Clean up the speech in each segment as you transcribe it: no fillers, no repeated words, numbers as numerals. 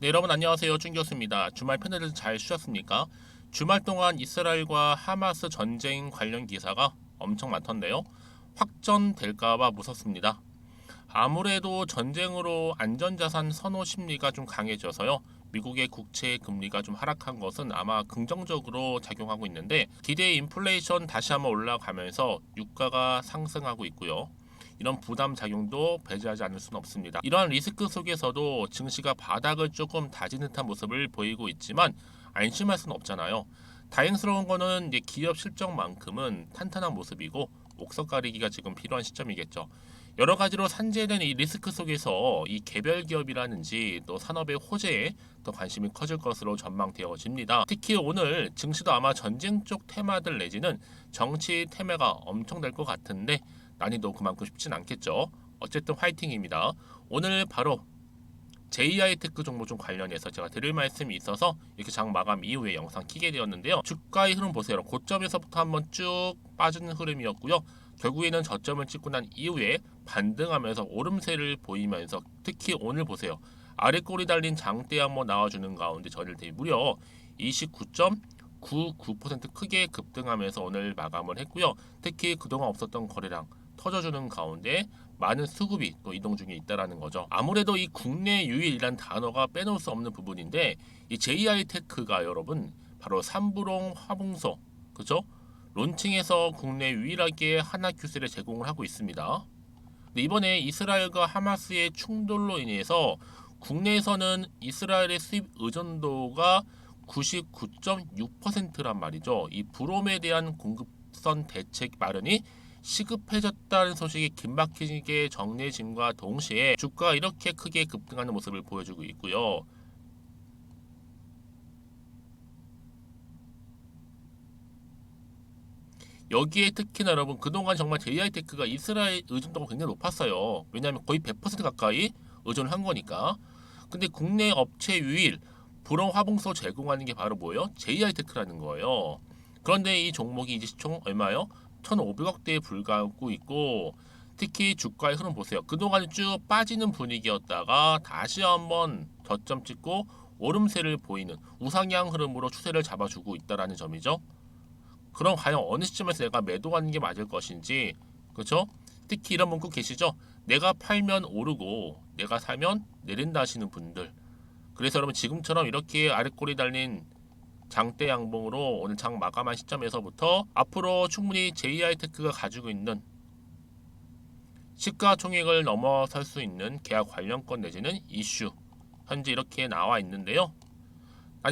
네, 여러분 안녕하세요. 준 교수입니다. 주말 편애들 잘 쉬셨습니까? 주말 동안 이스라엘과 하마스 전쟁 관련 기사가 엄청 많던데요. 확전될까봐 무섭습니다. 아무래도 전쟁으로 안전자산 선호 심리가 좀 강해져서요. 미국의 국채 금리가 좀 하락한 것은 아마 긍정적으로 작용하고 있는데 기대 인플레이션 다시 한번 올라가면서 유가가 상승하고 있고요. 이런 부담 작용도 배제하지 않을 수는 없습니다. 이러한 리스크 속에서도 증시가 바닥을 조금 다진 듯한 모습을 보이고 있지만 안심할 수는 없잖아요. 다행스러운 거는 이제 기업 실적만큼은 탄탄한 모습이고 옥석 가리기가 지금 필요한 시점이겠죠. 여러 가지로 산재된 이 리스크 속에서 이 개별 기업이라든지 또 산업의 호재에 더 관심이 커질 것으로 전망되어집니다. 특히 오늘 증시도 아마 전쟁 쪽 테마들 내지는 정치 테마가 엄청 될 것 같은데 난이도 그만큼 쉽진 않겠죠. 어쨌든 화이팅입니다. 오늘 바로 JI테크 종목 좀 관련해서 제가 드릴 말씀이 있어서 이렇게 장 마감 이후에 영상 키게 되었는데요. 주가의 흐름 보세요. 고점에서부터 한번 쭉 빠지는 흐름이었고요. 결국에는 저점을 찍고 난 이후에 반등하면서 오름세를 보이면서 특히 오늘 보세요. 아래 꼬리 달린 장대 한번 나와주는 가운데 저를 대비 무려 29.99% 크게 급등하면서 오늘 마감을 했고요. 특히 그동안 없었던 거래량 터져주는 가운데 많은 수급이 또 이동 중에 있다라는 거죠. 아무래도 이 국내 유일이란 단어가 빼놓을 수 없는 부분인데 이 JI테크가 여러분 바로 삼부롱 화봉소 그죠? 론칭해서 국내 유일하게 하나 큐셀을 제공을 하고 있습니다. 근데 이번에 이스라엘과 하마스의 충돌로 인해서 국내에서는 이스라엘의 수입 의존도가 99.6%란 말이죠. 이 브롬에 대한 공급선 대책 마련이 시급해졌다는 소식이 긴박하게 정리해짐과 동시에 주가가 이렇게 크게 급등하는 모습을 보여주고 있고요. 여기에 특히나 여러분 그동안 정말 JI테크가 이스라엘 의존도가 굉장히 높았어요. 왜냐하면 거의 100% 가까이 의존을 한 거니까. 근데 국내 업체 유일 불원 화봉소 제공하는 게 바로 뭐예요? JI테크라는 거예요. 그런데 이 종목이 이제 총 얼마요? 1,500억대에 불과하고 있고 특히 주가의 흐름 보세요. 그동안 쭉 빠지는 분위기였다가 다시 한번 저점 찍고 오름세를 보이는 우상향 흐름으로 추세를 잡아주고 있다라는 점이죠. 그럼 과연 어느 시점에서 내가 매도하는 게 맞을 것인지 그렇죠? 특히 이런 문구 계시죠? 내가 팔면 오르고 내가 사면 내린다 하시는 분들 그래서 여러분 지금처럼 이렇게 아랫골이 달린 장대 양봉으로 오늘 장 마감한 시점에서부터 앞으로 충분히 JI테크가 가지고 있는 시가총액을 넘어설 수 있는 계약 관련권 내지는 이슈 현재 이렇게 나와 있는데요.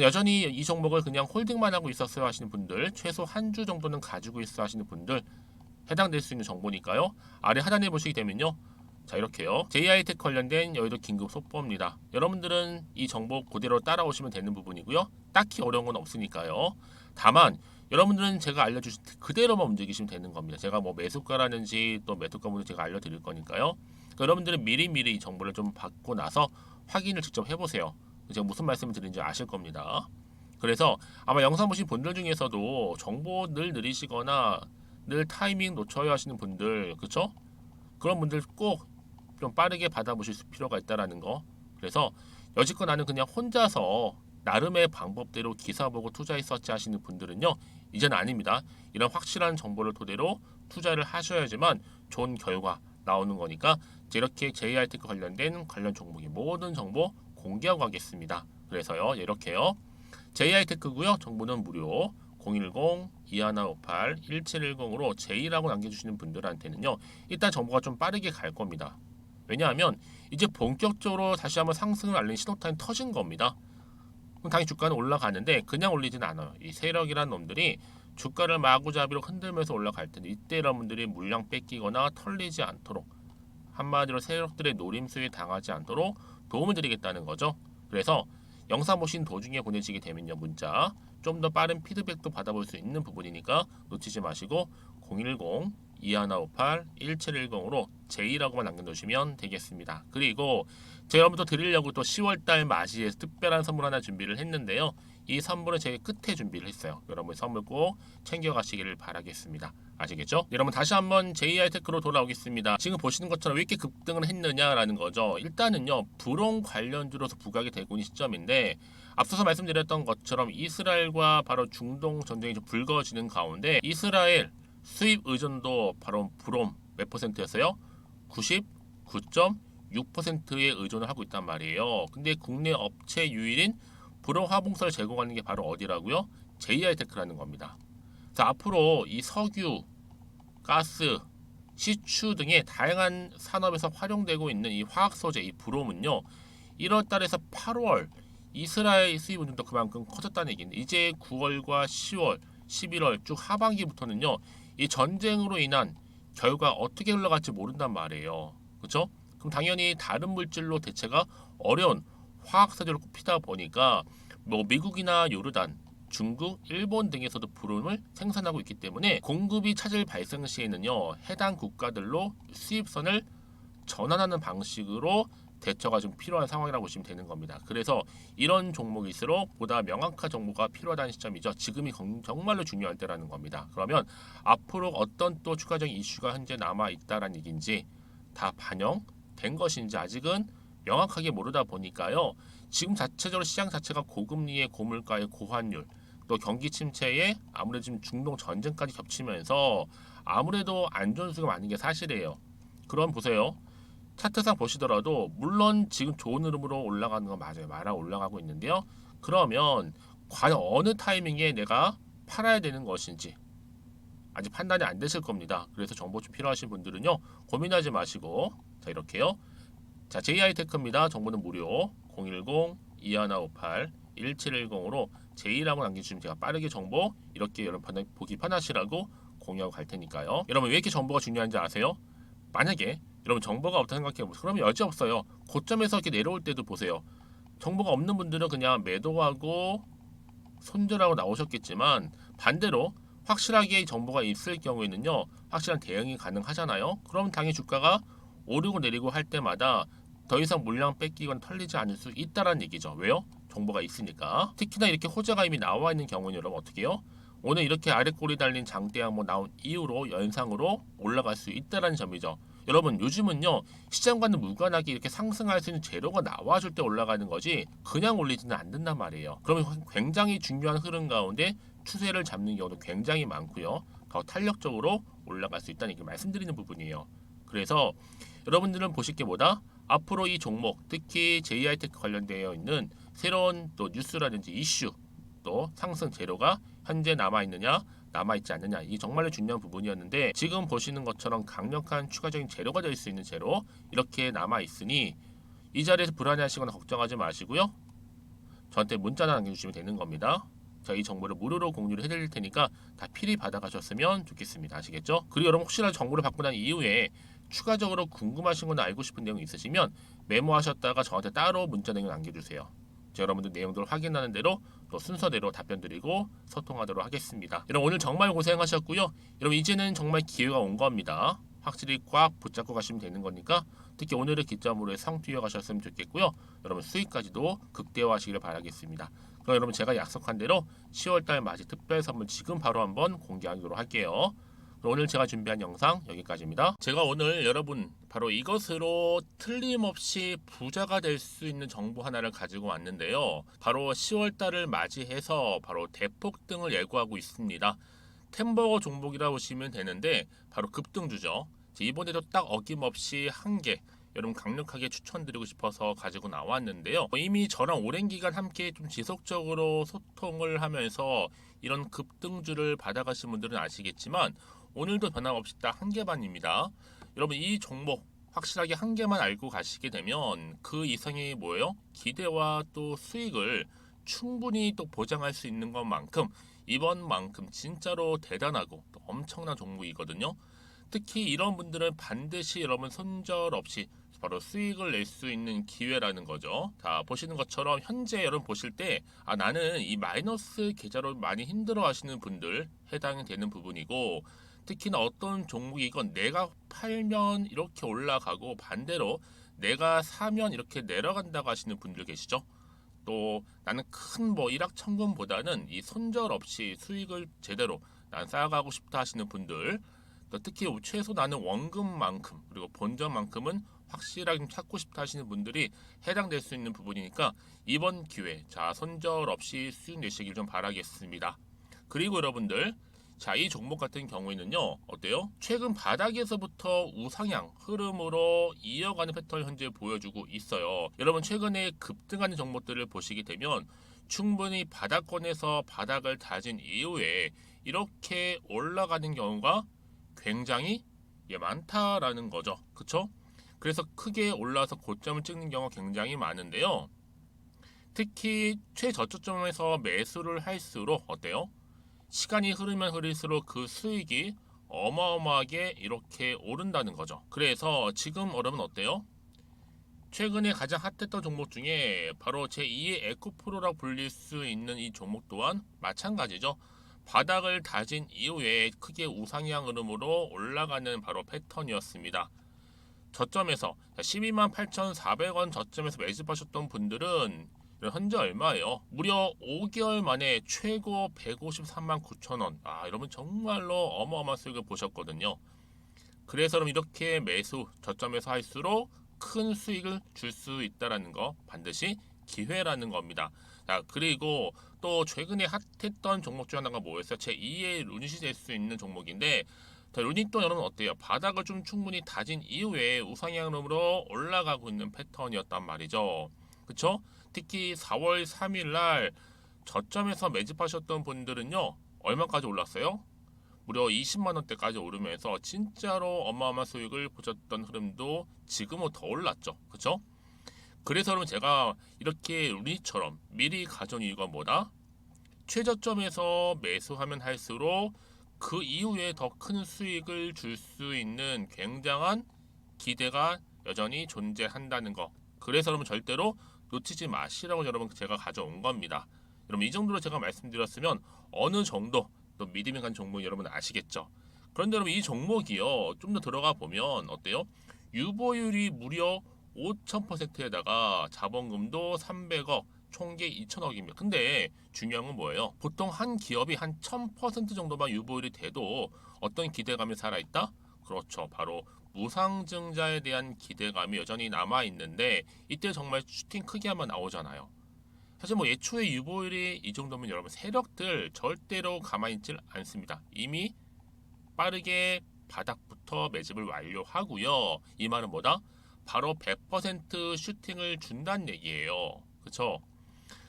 여전히 이 종목을 그냥 홀딩만 하고 있었어요 하시는 분들 최소 한 주 정도는 가지고 있어 하시는 분들 해당될 수 있는 정보니까요. 아래 하단에 보시게 되면요. 자 이렇게요. JI테크 관련된 여의도 긴급 속보입니다. 여러분들은 이 정보 그대로 따라오시면 되는 부분이고요. 딱히 어려운 건 없으니까요. 다만 여러분들은 제가 알려주신 그대로만 움직이시면 되는 겁니다. 제가 뭐 매수가라든지 또 매도가 분들 제가 알려드릴 거니까요. 그러니까 여러분들은 미리미리 이 정보를 좀 받고 나서 확인을 직접 해보세요. 제가 무슨 말씀을 드리는지 아실 겁니다. 그래서 아마 영상 보신 분들 중에서도 정보 늘 느리시거나 늘 타이밍 놓쳐야 하시는 분들 그쵸? 그런 분들 꼭 좀 빠르게 받아보실 필요가 있다라는 거. 그래서 여지껏 나는 그냥 혼자서 나름의 방법대로 기사 보고 투자했었지 하시는 분들은요. 이제는 아닙니다. 이런 확실한 정보를 토대로 투자를 하셔야지만 좋은 결과 나오는 거니까 이렇게 JI테크 관련된 관련 종목의 모든 정보 공개하고 가겠습니다. 그래서요. 이렇게요. JI테크고요. 정보는 무료. 010-2158-1710으로 J라고 남겨주시는 분들한테는요. 일단 정보가 좀 빠르게 갈 겁니다. 왜냐하면 이제 본격적으로 다시 한번 상승을 알리는 신호탄이 터진 겁니다. 그럼 당연히 주가는 올라가는데 그냥 올리진 않아요. 이 세력이란 놈들이 주가를 마구잡이로 흔들면서 올라갈 텐데 이때 여러분들이 물량 뺏기거나 털리지 않도록 한마디로 세력들의 노림수에 당하지 않도록 도움을 드리겠다는 거죠. 그래서 영상 보신 도중에 보내시게 되면요 문자 좀 더 빠른 피드백도 받아볼 수 있는 부분이니까 놓치지 마시고 010-2158-1710으로 J라고만 남겨놓으시면 되겠습니다. 그리고 제가 여러분도 드리려고 또 10월달 맞이해서 특별한 선물 하나 준비를 했는데요. 이 선물은 제 끝에 준비를 했어요. 여러분 선물 꼭 챙겨가시기를 바라겠습니다. 아시겠죠? 여러분 다시 한번 JI테크로 돌아오겠습니다. 지금 보시는 것처럼 왜 이렇게 급등을 했느냐라는 거죠. 일단은요, 불온 관련주로서 부각이 되고 있는 시점인데, 앞서서 말씀드렸던 것처럼 이스라엘과 바로 중동 전쟁이 좀 불거지는 가운데 이스라엘 수입 의존도 바로 불온 몇 %였어요? 99.6%에 의존을 하고 있단 말이에요. 근데 국내 업체 유일인 불온 화봉선을 제공하는 게 바로 어디라고요? JI테크라는 겁니다. 자, 앞으로 이 석유, 가스, 시추 등의 다양한 산업에서 활용되고 있는 이 화학 소재, 이 브롬은요, 1월 달에서 8월 이스라엘 수입 의존도 그만큼 커졌다는 얘기인데, 이제 9월과 10월, 11월 쭉 하반기부터는요, 이 전쟁으로 인한 결과 어떻게 흘러갈지 모른단 말이에요. 그렇죠? 그럼 당연히 다른 물질로 대체가 어려운 화학 소재를 꼽히다 보니까 뭐 미국이나 요르단, 중국, 일본 등에서도 브롬을 생산하고 있기 때문에 공급이 차질 발생 시에는요, 해당 국가들로 수입선을 전환하는 방식으로 대처가 좀 필요한 상황이라고 보시면 되는 겁니다. 그래서 이런 종목일수록 보다 명확한 정보가 필요하다는 시점이죠. 지금이 정말로 중요할 때라는 겁니다. 그러면 앞으로 어떤 또 추가적인 이슈가 현재 남아 있다라는 얘기인지, 다 반영된 것인지 아직은 명확하게 모르다 보니까요, 지금 자체적으로 시장 자체가 고금리의 고물가의 고환율, 또 경기 침체에 아무래도 지금 중동 전쟁까지 겹치면서 아무래도 안 좋은 수가 많은 게 사실이에요. 그럼 보세요. 차트상 보시더라도 물론 지금 좋은 흐름으로 올라가는 건 맞아요. 말아 올라가고 있는데요. 그러면 과연 어느 타이밍에 내가 팔아야 되는 것인지 아직 판단이 안 되실 겁니다. 그래서 정보 좀 필요하신 분들은요, 고민하지 마시고, 자, 이렇게요. 자, JI테크입니다. 정보는 무료. 010-2158-1710으로 J라고 남겨주시면 제가 빠르게 정보 이렇게 여러분 보기 편하시라고 공유하고 갈 테니까요. 여러분 왜 이렇게 정보가 중요한지 아세요? 만약에 여러분 정보가 없다 생각해보세요. 그러면 여지 없어요. 고점에서 이렇게 내려올 때도 보세요. 정보가 없는 분들은 그냥 매도하고 손절하고 나오셨겠지만, 반대로 확실하게 정보가 있을 경우에는요, 확실한 대응이 가능하잖아요. 그럼 당연히 주가가 오르고 내리고 할 때마다 더 이상 물량 뺏기거나 털리지 않을 수 있다는 얘기죠. 왜요? 정보가 있으니까. 특히나 이렇게 호재가 이미 나와 있는 경우는 여러분 어떻게 해요? 오늘 이렇게 아래 꼬리 달린 장대 한번 나온 이후로 연상으로 올라갈 수 있다는 점이죠. 여러분 요즘은요, 시장과는 무관하게 이렇게 상승할 수 있는 재료가 나와줄 때 올라가는 거지 그냥 올리지는 않는단 말이에요. 그러면 굉장히 중요한 흐름 가운데 추세를 잡는 경우도 굉장히 많고요. 더 탄력적으로 올라갈 수 있다는 얘기를 말씀드리는 부분이에요. 그래서 여러분들은 보실 게 뭐다? 앞으로 이 종목, 특히 JI테크 관련되어 있는 새로운 또 뉴스라든지 이슈, 또 상승 재료가 현재 남아있느냐, 남아있지 않느냐, 이 정말로 중요한 부분이었는데, 지금 보시는 것처럼 강력한 추가적인 재료가 될 수 있는 재료 이렇게 남아있으니 이 자리에서 불안해하시거나 걱정하지 마시고요, 저한테 문자나 남겨주시면 되는 겁니다. 제가 이 정보를 무료로 공유를 해드릴 테니까 다 필히 받아가셨으면 좋겠습니다. 아시겠죠? 그리고 여러분 혹시나 정보를 받고 난 이후에 추가적으로 궁금하신 거나 알고 싶은 내용이 있으시면 메모하셨다가 저한테 따로 문자 내용 남겨주세요. 제가 여러분들 내용들을 확인하는 대로 또 순서대로 답변 드리고 소통하도록 하겠습니다. 여러분 오늘 정말 고생하셨고요. 여러분 이제는 정말 기회가 온 겁니다. 확실히 꽉 붙잡고 가시면 되는 거니까 특히 오늘의 기점으로 상투이어 가셨으면 좋겠고요. 여러분 수익까지도 극대화하시기를 바라겠습니다. 그럼 여러분 제가 약속한 대로 10월달 맞이 특별 선물 지금 바로 한번 공개하도록 할게요. 오늘 제가 준비한 영상 여기까지입니다. 제가 오늘 여러분 바로 이것으로 틀림없이 부자가 될 수 있는 정보 하나를 가지고 왔는데요. 바로 10월달을 맞이해서 바로 대폭등을 예고하고 있습니다. 템버거 종목이라고 보시면 되는데 바로 급등주죠. 이번에도 딱 어김없이 한 개 여러분 강력하게 추천드리고 싶어서 가지고 나왔는데요. 이미 저랑 오랜 기간 함께 좀 지속적으로 소통을 하면서 이런 급등주를 받아가신 분들은 아시겠지만 오늘도 변함없이 딱 한 개만입니다. 여러분 이 종목 확실하게 한 개만 알고 가시게 되면 그 이상이 뭐예요? 기대와 또 수익을 충분히 또 보장할 수 있는 것만큼 이번만큼 진짜로 대단하고 또 엄청난 종목이거든요. 특히 이런 분들은 반드시 여러분 손절 없이 바로 수익을 낼 수 있는 기회라는 거죠. 자, 보시는 것처럼 현재 여러분 보실 때 나는 이 마이너스 계좌로 많이 힘들어 하시는 분들 해당이 되는 부분이고, 특히나 어떤 종목이건 내가 팔면 이렇게 올라가고 반대로 내가 사면 이렇게 내려간다고 하시는 분들 계시죠. 또 나는 큰 뭐 일확천금보다는 이 손절 없이 수익을 제대로 난 쌓아가고 싶다 하시는 분들, 또 특히 최소 나는 원금만큼 그리고 본전만큼은 확실하게 좀 찾고 싶다 하시는 분들이 해당될 수 있는 부분이니까 이번 기회 자 손절 없이 수익 내시길 좀 바라겠습니다. 그리고 여러분들, 자, 이 종목 같은 경우에는요, 어때요? 최근 바닥에서부터 우상향 흐름으로 이어가는 패턴을 현재 보여주고 있어요. 여러분, 최근에 급등하는 종목들을 보시게 되면 충분히 바닥권에서 바닥을 다진 이후에 이렇게 올라가는 경우가 굉장히 많다라는 거죠. 그쵸? 그래서 크게 올라서 고점을 찍는 경우가 굉장히 많은데요. 특히 최저점에서 매수를 할수록 어때요? 시간이 흐르면 흐를수록 그 수익이 어마어마하게 이렇게 오른다는 거죠. 그래서 지금 여러분 어때요? 최근에 가장 핫했던 종목 중에 바로 제2의 에코프로라고 불릴 수 있는 이 종목 또한 마찬가지죠. 바닥을 다진 이후에 크게 우상향 흐름으로 올라가는 바로 패턴이었습니다. 저점에서 12만 8,400원 저점에서 매집하셨던 분들은 현재 얼마예요? 무려 5개월 만에 최고 153만 9천 원. 아, 여러분 정말로 어마어마한 수익을 보셨거든요. 그래서 여러분 이렇게 매수 저점에서 할수록 큰 수익을 줄 수 있다라는 거 반드시 기회라는 겁니다. 자, 그리고 또 최근에 핫했던 종목 중 하나가 뭐였어요? 제2의 루닛이 될 수 있는 종목인데, 자, 루닛도 여러분 어때요? 바닥을 좀 충분히 다진 이후에 우상향으로 올라가고 있는 패턴이었단 말이죠. 그쵸? 특히 4월 3일 날 저점에서 매집하셨던 분들은요, 얼마까지 올랐어요? 무려 20만 원대까지 오르면서 진짜로 어마어마한 수익을 보셨던 흐름도 지금은 더 올랐죠. 그쵸? 그래서 여러분 제가 이렇게 루닛처럼 미리 가져온 이유가 뭐다? 최저점에서 매수하면 할수록 그 이후에 더 큰 수익을 줄 수 있는 굉장한 기대가 여전히 존재한다는 거. 그래서 여러분 절대로 놓치지 마시라고 여러분 제가 가져온 겁니다. 여러분 이 정도로 제가 말씀드렸으면 어느 정도 또 믿음이 간 종목 여러분 아시겠죠? 그런데 여러분 이 종목이요 좀 더 들어가 보면 어때요? 유보율이 무려 5,000%에다가 자본금도 300억, 총계 2천억입니다. 근데 중요한 건 뭐예요? 보통 한 기업이 한 1000% 정도만 유보율이 돼도 어떤 기대감이 살아있다? 그렇죠. 바로 무상증자에 대한 기대감이 여전히 남아있는데 이때 정말 슈팅 크게 한번 나오잖아요. 사실 뭐 예초에 유보율이 이 정도면 여러분 세력들 절대로 가만히 있질 않습니다. 이미 빠르게 바닥부터 매집을 완료하고요. 이 말은 뭐다? 바로 100% 슈팅을 준다는 얘기예요. 그렇죠?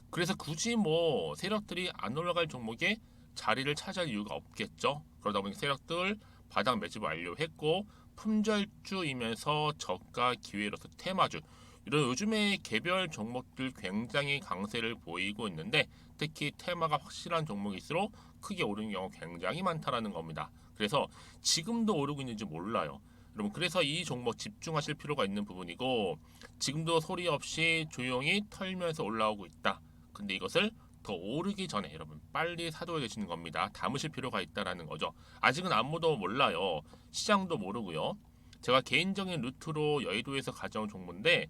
그래서 굳이 뭐 세력들이 안 올라갈 종목에 자리를 차지할 이유가 없겠죠. 그러다 보니 세력들 바닥 매집 완료했고 품절주이면서 저가 기회로서 테마주 이런 요즘에 개별 종목들 굉장히 강세를 보이고 있는데 특히 테마가 확실한 종목일수록 크게 오르는 경우 굉장히 많다라는 겁니다. 그래서 지금도 오르고 있는지 몰라요. 여러분 그래서 이 종목 집중하실 필요가 있는 부분이고 지금도 소리 없이 조용히 털면서 올라오고 있다. 근데 이것을 더 오르기 전에 여러분 빨리 사둬야 되시는 겁니다. 담으실 필요가 있다라는 거죠. 아직은 아무도 몰라요. 시장도 모르고요. 제가 개인적인 루트로 여의도에서 가져온 정보인데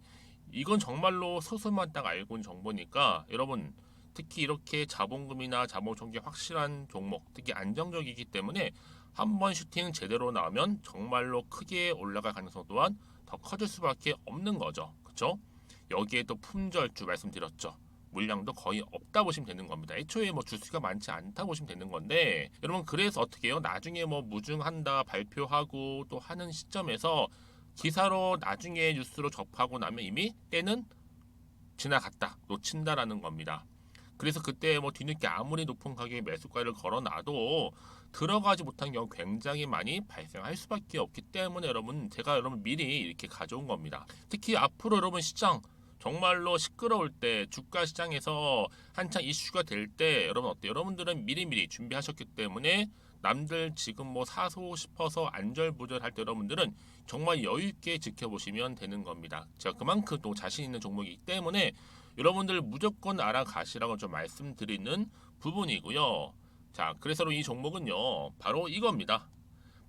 이건 정말로 소수만 딱 알고 있는 정보니까 여러분 특히 이렇게 자본금이나 자본총계 확실한 종목 특히 안정적이기 때문에 한번 슈팅 제대로 나오면 정말로 크게 올라갈 가능성 또한 더 커질 수밖에 없는 거죠. 그렇죠? 여기에 또 품절주 말씀드렸죠. 물량도 거의 없다 보시면 되는 겁니다. 애초에 뭐 주수가 많지 않다 보시면 되는 건데 여러분 그래서 어떻게 해요? 나중에 뭐 무증한다 발표하고 또 하는 시점에서 기사로 나중에 뉴스로 접하고 나면 이미 때는 지나갔다 놓친다라는 겁니다. 그래서 그때 뭐 뒤늦게 아무리 높은 가격에 매수가를 걸어놔도 들어가지 못한 경우 굉장히 많이 발생할 수밖에 없기 때문에 여러분 제가 여러분 미리 이렇게 가져온 겁니다. 특히 앞으로 여러분 시장 정말로 시끄러울 때 주가 시장에서 한창 이슈가 될 때 여러분 어때요? 여러분들은 미리미리 준비하셨기 때문에 남들 지금 뭐 사고 싶어서 안절부절할 때 여러분들은 정말 여유 있게 지켜보시면 되는 겁니다. 제가 그만큼 또 자신 있는 종목이기 때문에 여러분들 무조건 알아가시라고 좀 말씀드리는 부분이고요. 자, 그래서 이 종목은요, 바로 이겁니다.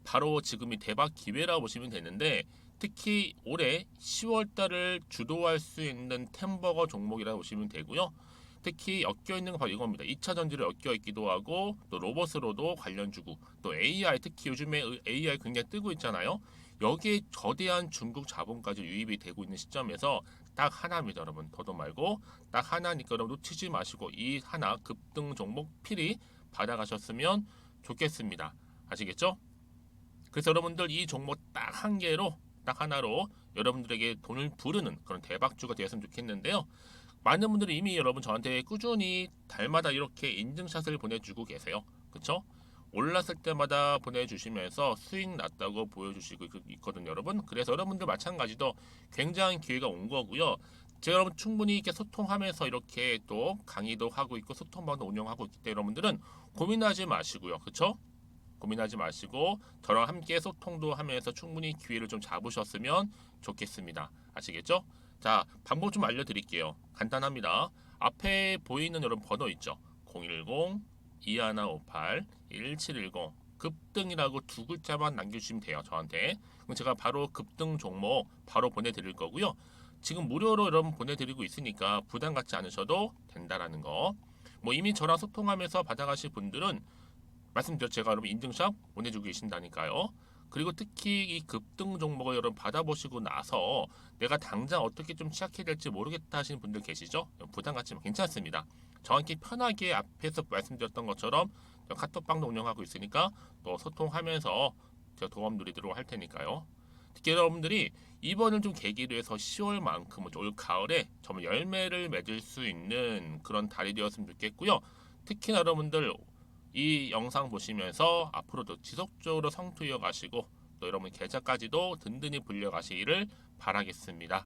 바로 지금이 대박 기회라고 보시면 되는데 특히 올해 10월 달을 주도할 수 있는 템버거 종목이라고 보시면 되고요. 특히 엮여 있는 건 바로 이겁니다. 2차 전지로 엮여 있기도 하고 또 로봇으로도 관련 주고 또 AI, 특히 요즘에 AI 굉장히 뜨고 있잖아요. 여기에 거대한 중국 자본까지 유입이 되고 있는 시점에서 딱 하나입니다, 여러분. 더도 말고 딱 하나니까 여러분 놓치지 마시고 이 하나 급등 종목 필히 받아가셨으면 좋겠습니다. 아시겠죠? 그래서 여러분들 이 종목 딱 한 개로 딱 하나로 여러분들에게 돈을 부르는 그런 대박주가 되었으면 좋겠는데요. 많은 분들이 이미 여러분 저한테 꾸준히 달마다 이렇게 인증샷을 보내주고 계세요. 그쵸? 올랐을 때마다 보내주시면서 수익 났다고 보여주시고 있거든요, 여러분. 그래서 여러분들 마찬가지도 굉장한 기회가 온 거고요. 제가 여러분 충분히 이렇게 소통하면서 이렇게 또 강의도 하고 있고 소통방도 운영하고 있기 때문에 여러분들은 고민하지 마시고요. 그쵸? 고민하지 마시고 저랑 함께 소통도 하면서 충분히 기회를 좀 잡으셨으면 좋겠습니다. 아시겠죠? 자, 방법 좀 알려드릴게요. 간단합니다. 앞에 보이는 여러분 번호 있죠? 010-2158-1710 급등이라고 두 글자만 남겨주시면 돼요. 저한테. 그럼 제가 바로 급등 종목 바로 보내드릴 거고요. 지금 무료로 여러분 보내드리고 있으니까 부담 갖지 않으셔도 된다라는 거. 뭐 이미 저랑 소통하면서 받아가실 분들은 말씀드렸죠. 제가 여러분 인증샷 보내주고 계신다니까요. 그리고 특히 이 급등 종목을 여러분 받아보시고 나서 내가 당장 어떻게 좀 시작해야 될지 모르겠다 하시는 분들 계시죠? 부담 갖지만 괜찮습니다. 저한테 편하게 앞에서 말씀드렸던 것처럼 카톡방도 운영하고 있으니까 또 소통하면서 제가 도움 드리도록 할 테니까요. 특히 여러분들이 이번을 좀 계기로 해서 10월만큼은 올 가을에 정말 열매를 맺을 수 있는 그런 달이 되었으면 좋겠고요. 특히나 여러분들 이 영상 보시면서 앞으로도 지속적으로 성투 이어가시고 또 여러분 계좌까지도 든든히 불려가시기를 바라겠습니다.